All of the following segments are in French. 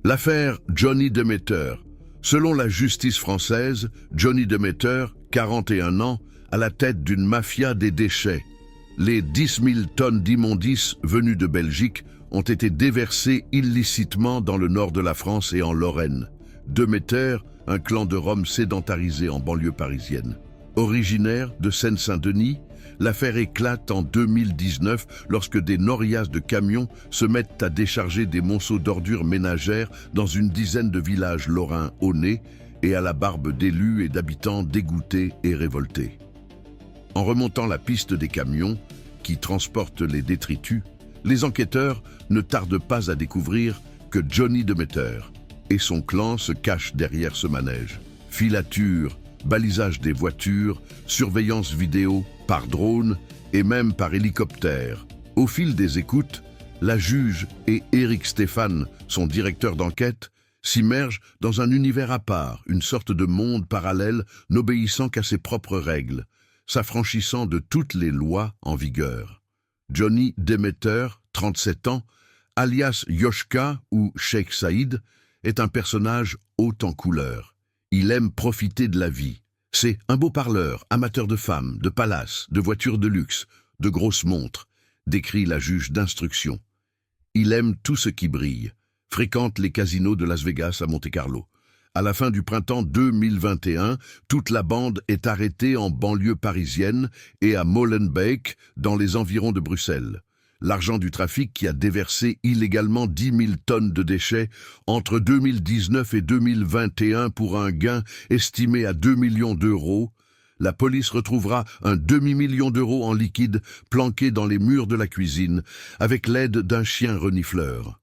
L'affaire Johnny Demeter. Selon la justice française, Johnny Demeter, 41 ans, à la tête d'une mafia des déchets. Les 10 000 tonnes d'immondices venues de Belgique ont été déversées illicitement dans le nord de la France et en Lorraine. Demeter, un clan de Rome sédentarisé en banlieue parisienne. Originaire de Seine-Saint-Denis, l'affaire éclate en 2019 lorsque des norias de camions se mettent à décharger des monceaux d'ordures ménagères dans une dizaine de villages lorrains au nez et à la barbe d'élus et d'habitants dégoûtés et révoltés. En remontant la piste des camions qui transportent les détritus, les enquêteurs ne tardent pas à découvrir que Johnny Demeter et son clan se cachent derrière ce manège. Filature, balisage des voitures, surveillance vidéo par drone et même par hélicoptère. Au fil des écoutes, la juge et Éric Stéphane, son directeur d'enquête, s'immergent dans un univers à part, une sorte de monde parallèle n'obéissant qu'à ses propres règles, s'affranchissant de toutes les lois en vigueur. Johnny Demeter, 37 ans, alias Yoshka ou Sheikh Saïd, est un personnage haut en couleur. Il aime profiter de la vie. C'est un beau parleur, amateur de femmes, de palaces, de voitures de luxe, de grosses montres, décrit la juge d'instruction. Il aime tout ce qui brille, fréquente les casinos de Las Vegas à Monte-Carlo. À la fin du printemps 2021, toute la bande est arrêtée en banlieue parisienne et à Molenbeek, dans les environs de Bruxelles. L'argent du trafic qui a déversé illégalement 10 000 tonnes de déchets entre 2019 et 2021 pour un gain estimé à 2 millions d'euros. La police retrouvera un demi-million d'euros en liquide planqué dans les murs de la cuisine avec l'aide d'un chien renifleur.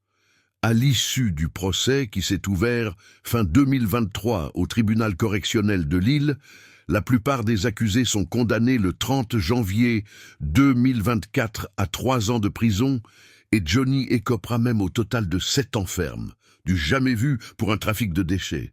À l'issue du procès qui s'est ouvert fin 2023 au tribunal correctionnel de Lille, la plupart des accusés sont condamnés le 30 janvier 2024 à 3 ans de prison et Johnny écopera même au total de 7 ans ferme, du jamais vu pour un trafic de déchets.